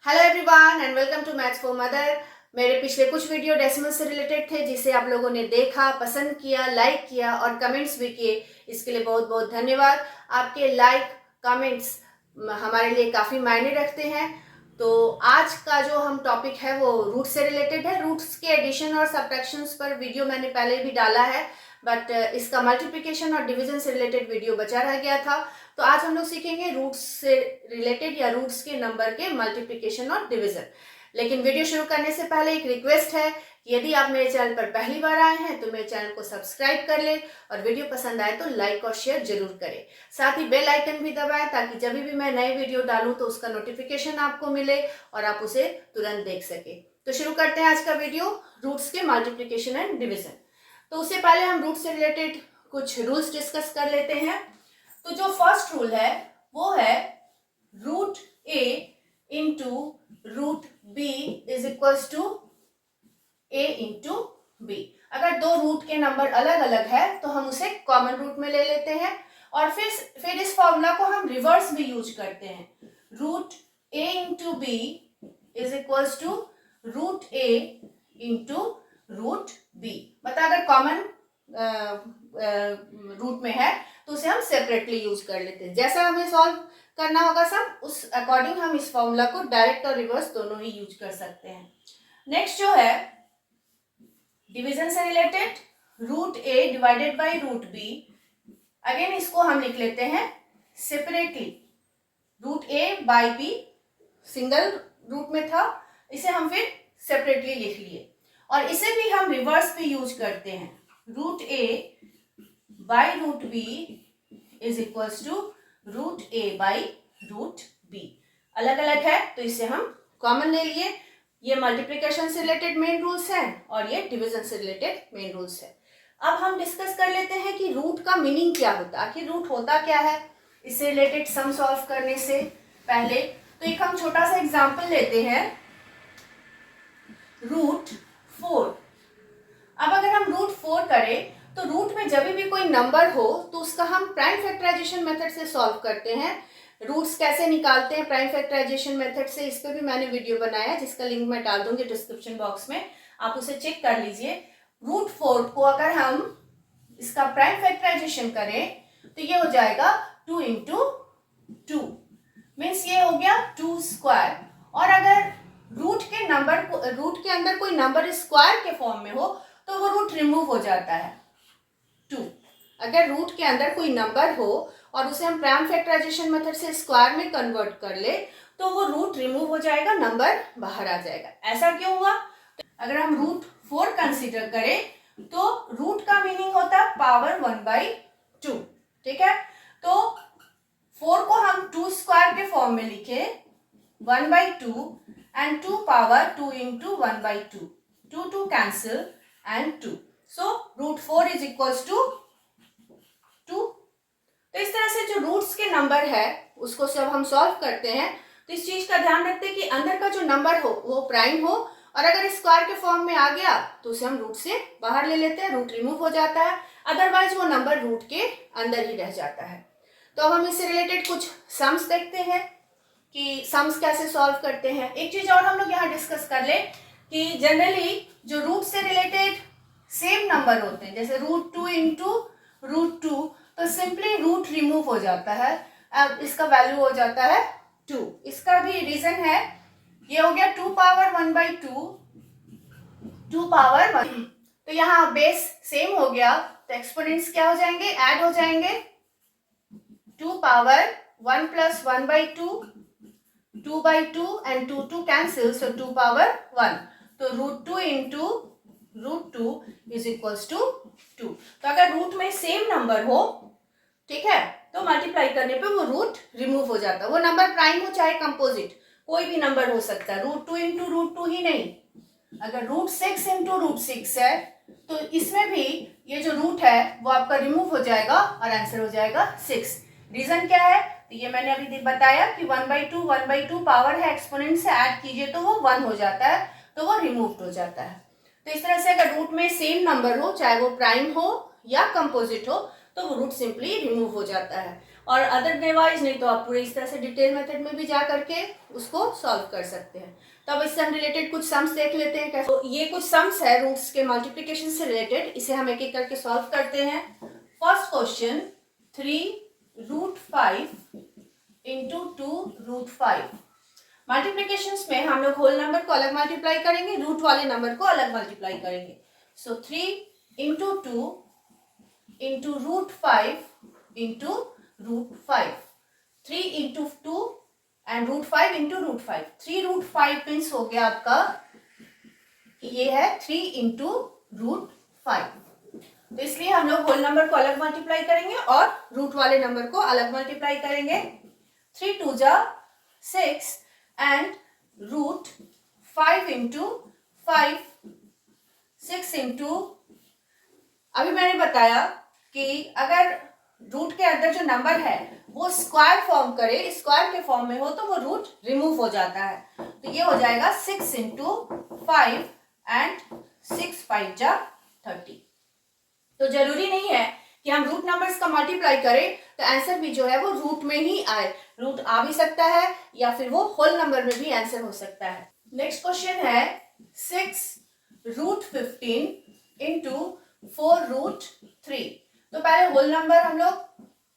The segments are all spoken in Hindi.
Hello everyone and welcome to maths for mother. मेरे पिछले कुछ वीडियो डेसिमल से रिलेटेड थे जिसे आप लोगों ने देखा, पसंद किया, लाइक किया और कमेंट्स भी किए। इसके लिए बहुत बहुत धन्यवाद। आपके लाइक कमेंट्स हमारे लिए काफ़ी मायने रखते हैं। तो आज का जो हम टॉपिक है वो रूट से रिलेटेड है। रूट्स के एडिशन और सब्ट्रैक्शंस पर वीडियो मैंने पहले भी डाला है, बट इसका मल्टीप्लिकेशन और डिवीजन से रिलेटेड वीडियो बचा रह गया था। तो आज हम लोग सीखेंगे रूट्स से रिलेटेड या रूट्स के नंबर के मल्टीप्लिकेशन और डिवीजन। लेकिन वीडियो शुरू करने से पहले एक रिक्वेस्ट है कि यदि आप मेरे चैनल पर पहली बार आए हैं तो मेरे चैनल को सब्सक्राइब कर ले और वीडियो पसंद आए तो लाइक और शेयर जरूर करें। साथ ही बेल आइकन भी दबाएं ताकि जब भी मैं नए वीडियो डालूं तो उसका नोटिफिकेशन आपको मिले और आप उसे तुरंत देख सके। तो शुरू करते हैं आज का वीडियो, रूट्स के मल्टीप्लिकेशन एंड डिवीजन। तो उससे पहले हम रूट से रिलेटेड कुछ रूल्स डिस्कस कर लेते हैं। तो जो फर्स्ट रूल है वो है root A into root b is equals to a into b. अगर दो रूट के नंबर अलग अलग है तो हम उसे कॉमन रूट में ले लेते हैं और फिर इस फॉर्मूला को हम रिवर्स भी यूज करते हैं। Root A into b is equals to root A into root b. मतलब अगर कॉमन रूट में है तो उसे हम सेपरेटली यूज कर लेते हैं। जैसा हमें सॉल्व करना होगा सब उस अकॉर्डिंग हम इस फॉर्मूला को डायरेक्ट और रिवर्स दोनों ही यूज कर सकते हैं। नेक्स्ट जो है डिवीजन से related, root a divided by root b. Again इसको हम लिख लेते हैं separately. Root a by b single root में था, इसे हम फिर सेपरेटली लिख लिए और इसे भी हम रिवर्स भी यूज करते हैं। Root a by root b is equals to root a by root b. अलग अलग है तो इसे हम कॉमन ले लिए। ये मल्टीप्लिकेशन से रिलेटेड मेन रूल्स हैं और ये डिवीजन से रिलेटेड मेन रूल्स है। अब हम डिस्कस कर लेते हैं कि रूट का मीनिंग क्या होता है, आखिर रूट होता क्या है। इससे रिलेटेड सम सॉल्व करने से पहले तो एक हम छोटा सा एग्जांपल लेते हैं, रूट 4। अब अगर हम रूट 4 करें तो रूट में जब भी कोई नंबर हो तो उसका हम प्राइम फैक्टराइजेशन मेथड से सॉल्व करते हैं। रूट्स कैसे निकालते हैं प्राइम फैक्टराइजेशन मेथड से, इस पर भी मैंने वीडियो बनाया है जिसका लिंक मैं डाल दूंगी डिस्क्रिप्शन बॉक्स में, आप उसे चेक कर लीजिए। रूट 4 को अगर हम इसका प्राइम फैक्टराइजेशन करें तो ये हो जाएगा 2 इंटू 2 मीन्स ये हो गया 2 स्क्वायर। और अगर रूट के अंदर कोई नंबर स्क्वायर के फॉर्म में हो तो वो रूट रिमूव हो जाता है 2। अगर रूट के अंदर कोई नंबर हो और उसे हम प्राइम फैक्टराइजेशन मेथड से स्क्वायर में कन्वर्ट कर ले तो वो रूट रिमूव हो जाएगा, नंबर बाहर आ जाएगा। ऐसा क्यों हुआ? तो अगर हम रूट 4 कंसीडर करें तो रूट का मीनिंग होता है पावर 1/2। ठीक है, तो 4 को हम 2 स्क्वायर के फॉर्म में लिखे 1/2 and 2 power 2 into 1/2, 2 cancel and 2, so root 4 is equals to 2। तो इस तरह से जो रूट्स के नंबर है उसको जब हम सॉल्व करते हैं तो इस चीज का ध्यान रखते हैं कि अंदर का जो नंबर हो वो प्राइम हो और अगर स्क्वायर के फॉर्म में आ गया तो उसे हम रूट से बाहर ले लेते हैं, रूट रिमूव हो जाता है, अदरवाइज वो नंबर रूट के अंदर ही रह जाता है। तो अब हम इससे रिलेटेड कुछ सम्स देखते हैं कि सम्स कैसे सॉल्व करते हैं। एक चीज और हम लोग यहाँ डिस्कस कर ले कि जनरली जो रूट से रिलेटेड सेम नंबर होते हैं जैसे रूट 2 इंटू रूट 2 तो सिंपली रूट रिमूव हो जाता है, अब इसका वैल्यू हो जाता है 2। इसका भी रीजन है, ये हो गया 2 पावर 1/2, 2 पावर 1, तो यहाँ बेस सेम हो गया तो एक्सपोनेंट्स क्या हो जाएंगे, ऐड हो जाएंगे। 2 power 1 plus 1/2, 2/2 and 2 cancel, so 2 power 1, तो root 2 into root 2 is equals to 2। तो अगर रूट में सेम नंबर हो, ठीक है, तो मल्टीप्लाई करने पे वो रूट रिमूव हो जाता है। वो नंबर प्राइम हो चाहे कंपोजिट, कोई भी नंबर हो सकता है, रूट 2 इंटू रूट 2 ही नहीं। अगर रूट 6 इंटू रूट 6 है तो इसमें भी ये जो रूट है वो आपका रिमूव हो जाएगा और आंसर हो जाएगा 6। रीजन क्या है? तो ये मैंने अभी बताया कि 1/2 पावर है, एक्सपोनेंट से ऐड कीजिए तो वो 1 हो जाता है, तो वो रिमूव्ड हो जाता है। तो इस तरह से अगर रूट में सेम नंबर हो चाहे वो प्राइम हो या कंपोजिट हो तो वो रूट सिंपली रिमूव हो जाता है। और अदरवाइज नहीं तो आप पूरे इस तरह से डिटेल मेथड में भी जा करके उसको सॉल्व कर सकते हैं। तो अब इससे हम रिलेटेड कुछ सम्स देख लेते हैं कैसे। तो ये कुछ सम्स है रूट्स के मल्टीप्लिकेशन से रिलेटेड, इसे हम एक एक करके सॉल्व करते हैं। First question 3√5 into 2√5। मल्टीप्लिकेशंस में हम लोग होल नंबर को अलग मल्टीप्लाई करेंगे, रूट वाले नंबर को अलग मल्टीप्लाई करेंगे। सो 3 into 2 into √5 into √5, 3 into 2 and √5 into √5। 3√5 means हो गया आपका, ये है 3 इंटू √5। तो इसलिए हम लोग होल नंबर को अलग मल्टीप्लाई करेंगे और रूट वाले नंबर को अलग मल्टीप्लाई करेंगे। 3 2 जा 6 एंड √5 इंटू 5, 6 इंटू, अभी मैंने बताया कि अगर रूट के अंदर जो नंबर है वो स्क्वायर फॉर्म करे, स्क्वायर के फॉर्म में हो तो वो रूट रिमूव हो जाता है। तो ये हो जाएगा 6 इंटू 5 एंड 6 5 जा 30। तो जरूरी नहीं है कि हम रूट नंबर्स का मल्टीप्लाई करें तो आंसर भी जो है वो रूट में ही आए, रूट आ भी सकता है या फिर वो होल नंबर में भी आंसर हो सकता है। नेक्स्ट क्वेश्चन है 6√15 इंटू 4√3। तो पहले होल नंबर हम लोग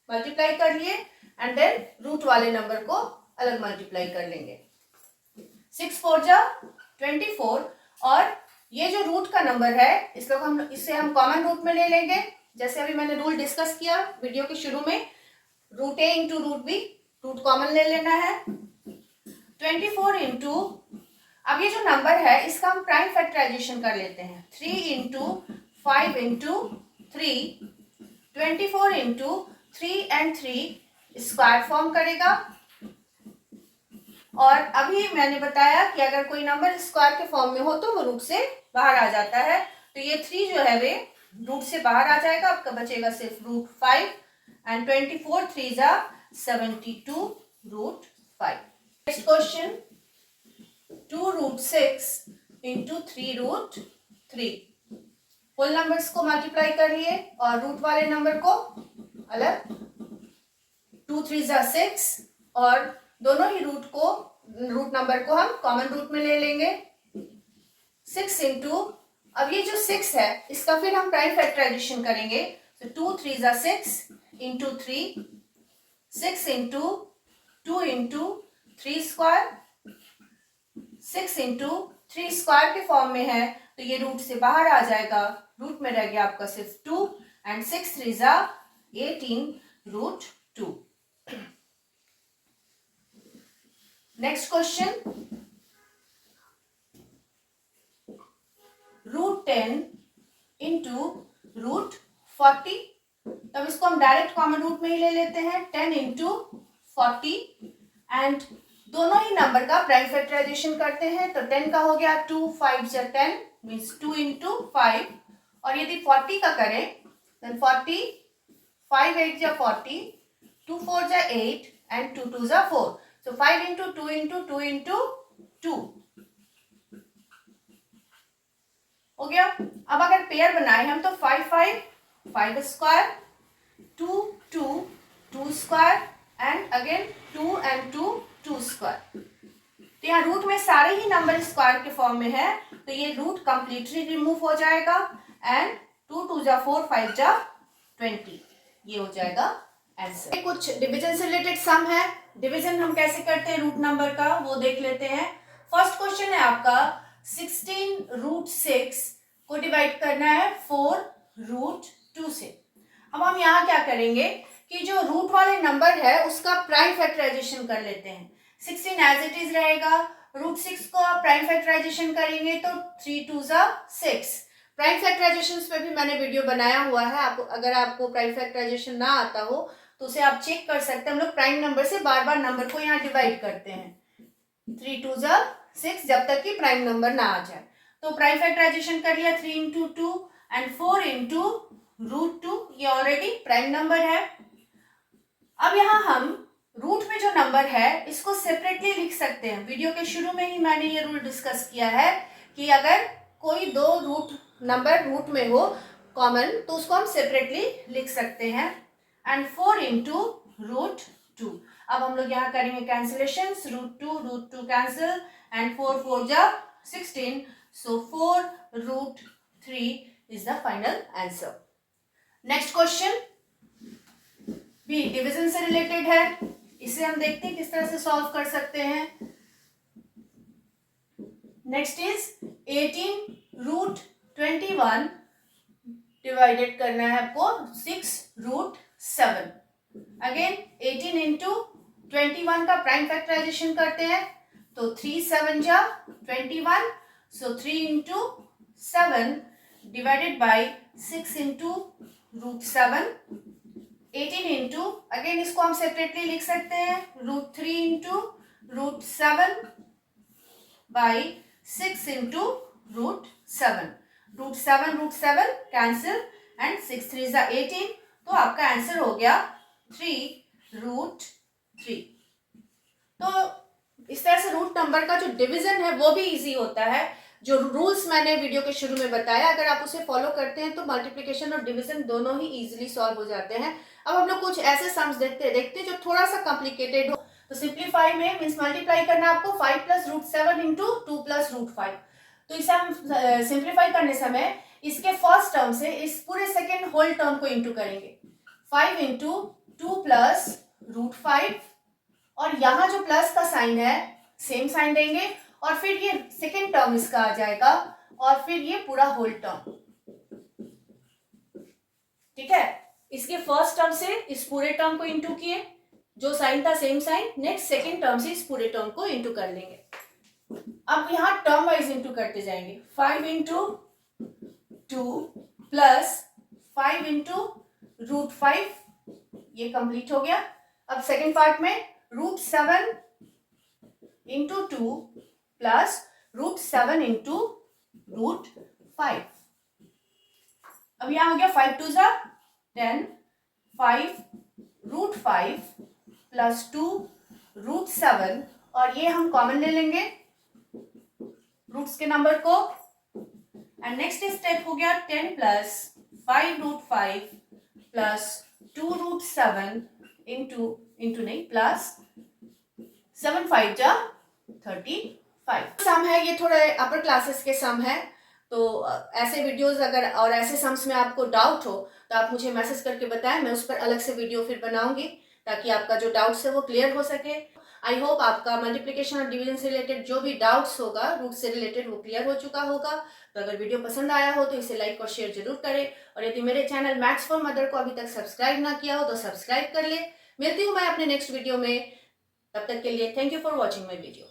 मल्टीप्लाई कर लिए एंड देन रूट वाले नंबर को अलग मल्टीप्लाई कर लेंगे। 6 4 जा 24 और ये जो रूट का नंबर है इसे हम कॉमन रूट में ले लेंगे। जैसे अभी मैंने रूल डिस्कस किया वीडियो के शुरू में, रूट ए into root B, root common ले लेना है। 24 इंटू, अब ये जो नंबर है इसका हम प्राइम फैक्टराइजेशन कर लेते हैं। 3 into 5 into 3, 24 into 3 and 3 square form करेगा। और अभी मैंने बताया कि अगर कोई नंबर स्क्वायर के फॉर्म में हो तो वो रूट से बाहर आ जाता है। तो ये 3 जो है वे रूट से बाहर आ जाएगा, आपका बचेगा सिर्फ √5 एंड 24 3 जा 72 √5। Next question 2√6 into 3√3। Whole numbers को मल्टीप्लाई कर लिए और रूट वाले नंबर को अलग, 2 3 जा 6 और दोनों ही रूट नंबर को हम कॉमन रूट में ले लेंगे। 6 इंटू, अब ये जो 6 है इसका फिर हम प्राइम फैक्टराइजेशन करेंगे। तो 2 3 जा 6 into 3, 6 into 2 into 3 square, 6 into 3 square के फॉर्म में है तो ये रूट से बाहर आ जाएगा, रूट में रह गया आपका सिर्फ 2 एंड 6 3 जा 18 √2। Next question √10 into √40। तब इसको हम डायरेक्ट कॉमन रूट में ही ले लेते हैं। 10 इंटू 40 एंड दोनों ही नंबर का प्राइम फैक्टराइजेशन करते हैं। तो 10 का हो गया 2 5 जा 10 मीन्स 2 इंटू 5, और यदि 40 का करें देन 40, 5 8 जा 40, 2 4 जा 8 एंड 2 2 जा 4। So 5 into 2 into 2 into 2 हो गया। अब अगर पेयर बनाए हम तो 5 5 5 square, 2 2 2 square and again 2 and 2 2 square. तो यहाँ रूट में सारे ही नंबर स्क्वायर के फॉर्म में है तो ये रूट कंप्लीटली रिमूव हो जाएगा एंड 2 2 जा 4 5 जा 20, ये हो जाएगा आंसर। कुछ डिवीजन से रिलेटेड सम है। डिवीजन हम कैसे करते हैं रूट नंबर का वो देख लेते हैं। फर्स्ट क्वेश्चन है आपका 16√6 को डिवाइड करना है 4√2 से। अब हम यहाँ क्या करेंगे कि जो रूट वाले नंबर है उसका प्राइम फैक्टराइजेशन कर लेते हैं। 16 एज इट इज रहेगा, √6 को आप प्राइम फैक्टराइजेशन करेंगे तो 3 2 जा 6। प्राइम फैक्टराइजेशन पे भी मैंने वीडियो बनाया हुआ है, आपको अगर आपको प्राइम फैक्टराइजेशन ना आता हो तो उसे आप चेक कर सकते हैं। हम लोग प्राइम नंबर से बार बार नंबर को यहाँ डिवाइड करते हैं। 3 2 जा 6 जब तक कि प्राइम नंबर ना आ जाए। तो प्राइम फैक्टराइजेशन कर लिया 3 इंटू 2 एंड 4 इंटू √2, ये ऑलरेडी प्राइम नंबर है। अब यहाँ हम रूट में जो नंबर है इसको सेपरेटली लिख सकते हैं। वीडियो के शुरू में ही मैंने ये रूल डिस्कस किया है कि अगर कोई दो रूट नंबर रूट में हो कॉमन तो उसको हम सेपरेटली लिख सकते हैं। And 4 into root 2। अब हम लोग यहाँ करेंगे cancellation, root two cancel and 4 4 जा 16, so 4 root 3 is the final answer. Next question भी डिवीजन से रिलेटेड है, इसे हम देखते हैं किस तरह से सॉल्व कर सकते हैं। नेक्स्ट इज 18 रूट 21 डिवाइडेड करना है आपको 6 रूट 7। अगेन 18 इंटू 21 का प्राइम फैक्टराइजेशन करते हैं, तो 3 7 जा 21, so 3 into 7 divided by 6 into root 7। 18 into, again इसको हम सेपरेटली लिख सकते हैं, root 3 into root 7 by 6 into root 7। Root 7 cancel and 6 3 जा 18, तो आपका आंसर हो गया 3 रूट 3। तो इस तरह से रूट नंबर का जो डिवीजन है वो भी इजी होता है। जो रूल्स मैंने वीडियो के शुरू में बताया, अगर आप उसे फॉलो करते हैं तो मल्टीप्लिकेशन और डिवीजन दोनों ही इजीली सॉल्व हो जाते हैं। अब हम लोग कुछ ऐसे सम्स देखते जो थोड़ा सा कॉम्प्लिकेटेड हो। तो सिंप्लीफाई में मींस मल्टीप्लाई करना आपको 5 plus root 7 into 2 plus root 5। तो इसे हम सिंप्लीफाई करने समय इसके फर्स्ट टर्म से इस पूरे सेकेंड होल टर्म को इंटू करेंगे। 5 इंटू 2 प्लस रूट 5, और यहाँ जो प्लस का साइन है सेम साइन देंगे, और फिर ये सेकेंड टर्म इसका आ जाएगा, और फिर ये पूरा होल टर्म। ठीक है, इसके फर्स्ट टर्म से इस पूरे टर्म को इंटू किए, जो साइन था same sign, next second term से इस पूरे टर्म को इंटू कर लेंगे। अब यहां टर्म वाइज इंटू करते जाएंगे। 5 इंटू 2 प्लस 5 इंटू रूट 5, ये कंप्लीट हो गया। अब सेकेंड पार्ट में root 7 into 2 plus root 7 into root 5। अब यहां हो गया 5 2 जा 10, 5 रूट 5 प्लस 2 रूट 7, और ये हम कॉमन ले लेंगे रूट्स के नंबर को। एंड नेक्स्ट स्टेप हो गया 10 plus 5 root 5 plus 2 root 7 into नहीं प्लस 7 5 जा 35। सम है, ये थोड़े अपर क्लासेस के सम है। तो ऐसे वीडियोस अगर और ऐसे सम्स में आपको डाउट हो तो आप मुझे मैसेज करके बताएं, मैं उस पर अलग से वीडियो फिर बनाऊंगी ताकि आपका जो डाउट्स है वो क्लियर हो सके। आई होप आपका मल्टीप्लिकेशन और डिवीजन से रिलेटेड जो भी डाउट्स होगा रूट से रिलेटेड वो क्लियर हो चुका होगा। तो अगर वीडियो पसंद आया हो तो इसे लाइक और शेयर जरूर करें, और यदि मेरे चैनल मैथ्स फॉर मदर को अभी तक सब्सक्राइब ना किया हो तो सब्सक्राइब कर ले। मिलती हूँ मैं अपने नेक्स्ट वीडियो में, तब तक के लिए thank you for watching my video.